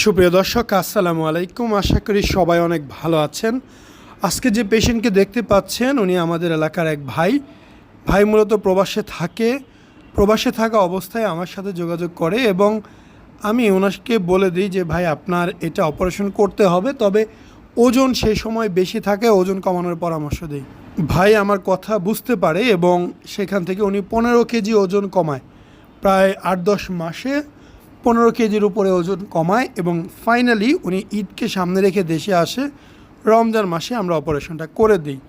সুপ্রিয় দর্শক, আসসালামু আলাইকুম। আশা করি সবাই অনেক ভালো আছেন। আজকে যে পেশেন্টকে দেখতে পাচ্ছেন উনি আমাদের এলাকার এক ভাই মূলত প্রবাসে থাকা অবস্থায় আমার সাথে যোগাযোগ করে এবং আমি ওনাকে বলে দিই যে ভাই আপনার এটা অপারেশন করতে হবে, তবে ওজন সেই সময় বেশি থাকে, ওজন কমানোর পরামর্শ দিই। ভাই আমার কথা বুঝতে পারে এবং সেখান থেকে উনি 15 কেজি ওজন কমায়। প্রায় 8-10 মাসে 15 কেজির উপরে ওজন কমায় এবং ফাইনালি উনি ঈদকে সামনে রেখে দেশে আসে। রমজান মাসে আমরা অপারেশনটা করে দিই।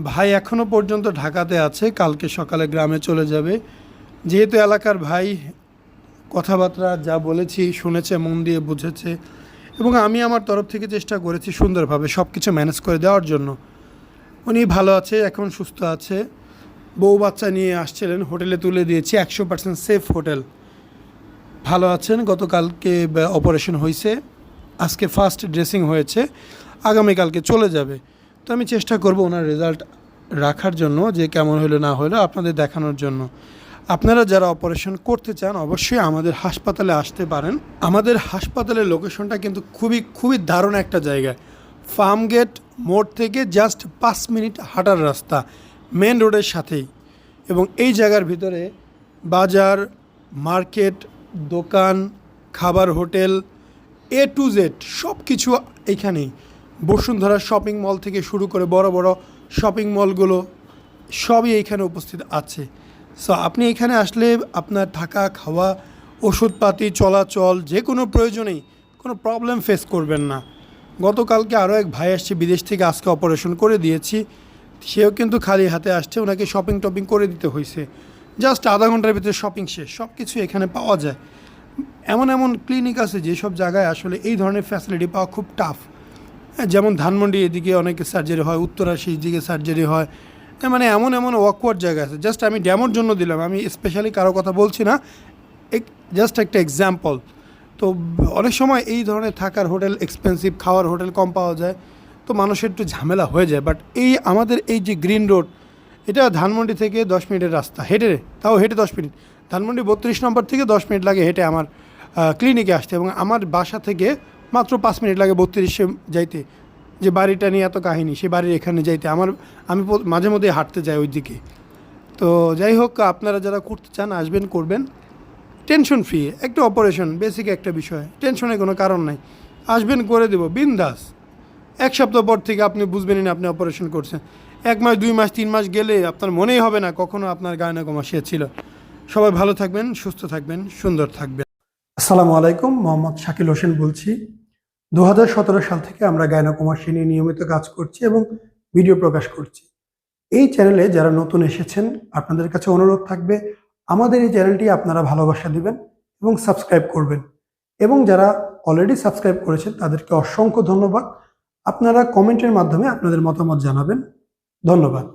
ভাই এখনও পর্যন্ত ঢাকাতে আছে, কালকে সকালে গ্রামে চলে যাবে। যেহেতু এলাকার ভাই, কথাবার্তা যা বলেছি শুনেছে, মন দিয়ে বুঝেছে এবং আমি আমার তরফ থেকে চেষ্টা করেছি সুন্দরভাবে সব কিছু ম্যানেজ করে দেওয়ার জন্য। উনি ভালো আছে, এখন সুস্থ আছে। বউ বাচ্চা নিয়ে আসছিলেন, হোটেলে তুলে দিয়েছি, 100% সেফ হোটেল। ভালো আছেন। গতকালকে অপারেশন হয়েছে, আজকে ফার্স্ট ড্রেসিং হয়েছে, আগামীকালকে চলে যাবে। তো আমি চেষ্টা করব ওনার রেজাল্ট রাখার জন্য, যে কেমন হলো না হলো আপনাদের দেখানোর জন্য। আপনারা যারা অপারেশন করতে চান অবশ্যই আমাদের হাসপাতালে আসতে পারেন। আমাদের হাসপাতালের লোকেশনটা কিন্তু খুবই দারুণ একটা জায়গায়। ফার্মগেট মোড় থেকে জাস্ট 5 মিনিট হাঁটার রাস্তা, মেন রোডের সাথেই। এবং এই জায়গার ভিতরে বাজার, মার্কেট, দোকান, খাবার, হোটেল, A to Z সব কিছু এইখানেই। বসুন্ধরা শপিং মল থেকে শুরু করে বড় বড় শপিং মলগুলো সবই এইখানে উপস্থিত আছে। সো আপনি এখানে আসলে আপনার থাকা, খাওয়া, ওষুধপাতি, চলাচল যে কোনো প্রয়োজনেই কোনো প্রবলেম ফেস করবেন না। গতকালকে আরও এক ভাই আসছে বিদেশ থেকে, আজকে অপারেশন করে দিয়েছি। সেও কিন্তু খালি হাতে আসছে, ওনাকে শপিং টপিং করে দিতে হয়েছে। জাস্ট আধা ঘন্টার ভিতরে শপিং শেষ। সব কিছু এখানে পাওয়া যায়। এমন এমন ক্লিনিক আছে যেসব জায়গায় আসলে এই ধরনের ফ্যাসিলিটি পাওয়া খুব টাফ। যেমন ধানমন্ডি, এদিকে অনেক সার্জারি হয়, উত্তরা সেই দিকে সার্জারি হয়। মানে এমন এমন ওয়াকওয়ার্ড জায়গা আছে। জাস্ট আমি ডেমোর জন্য দিলাম, আমি স্পেশালি কারো কথা বলছি না, জাস্ট একটা এক্সাম্পল। তো অনেক সময় এই ধরনের থাকার হোটেল এক্সপেন্সিভ, খাওয়ার হোটেল কম পাওয়া যায়, তো মানুষের একটু ঝামেলা হয়ে যায়। বাট আমাদের এই যে গ্রিন রোড, এটা ধানমন্ডি থেকে 10 মিনিটের রাস্তা, তাও হেঁটে 10 মিনিট। ধানমন্ডি 32 নম্বর থেকে 10 মিনিট লাগে হেঁটে আমার ক্লিনিকে আসতে, এবং আমার বাসা থেকে মাত্র 5 মিনিট লাগে 32-এ যাইতে। যে বাড়িটা নিয়ে এত কাহিনী, সে বাড়ির এখানে যাইতে আমি মাঝে মধ্যে হাঁটতে যাই ওই দিকে। তো যাই হোক, আপনারা যারা করতে চান আসবেন, করবেন, টেনশন ফ্রি। একটা অপারেশন বেসিক একটা বিষয়, টেনশনের কোনো কারণ নাই। আসবেন, করে দেবো বিন্দাস। 1 সপ্তাহ পর থেকে আপনি বুঝবেনই না আপনি অপারেশন করছেন। 1 মাস, 2 মাস, 3 মাস গেলে আপনার মনেই হবে না কখনো আপনার গায়নাকমা সে ছিল। সবাই ভালো থাকবেন, সুস্থ থাকবেন, সুন্দর থাকবেন। আসসালামু আলাইকুম, মোহাম্মদ শাকিল হোসেন বলছি। 2017 সাল থেকে আমরা গায়নাকমাসি নিয়ে নিয়মিত কাজ করছি এবং ভিডিও প্রকাশ করছি। এই চ্যানেলে যারা নতুন এসেছেন আপনাদের কাছে অনুরোধ থাকবে আমাদের এই চ্যানেলটি আপনারা ভালোবাসা দিবেন এবং সাবস্ক্রাইব করবেন। এবং যারা অলরেডি সাবস্ক্রাইব করেছেন তাদেরকে অসংখ্য ধন্যবাদ। আপনারা কমেন্টের মাধ্যমে আপনাদের মতামত জানাবেন। ধন্যবাদ।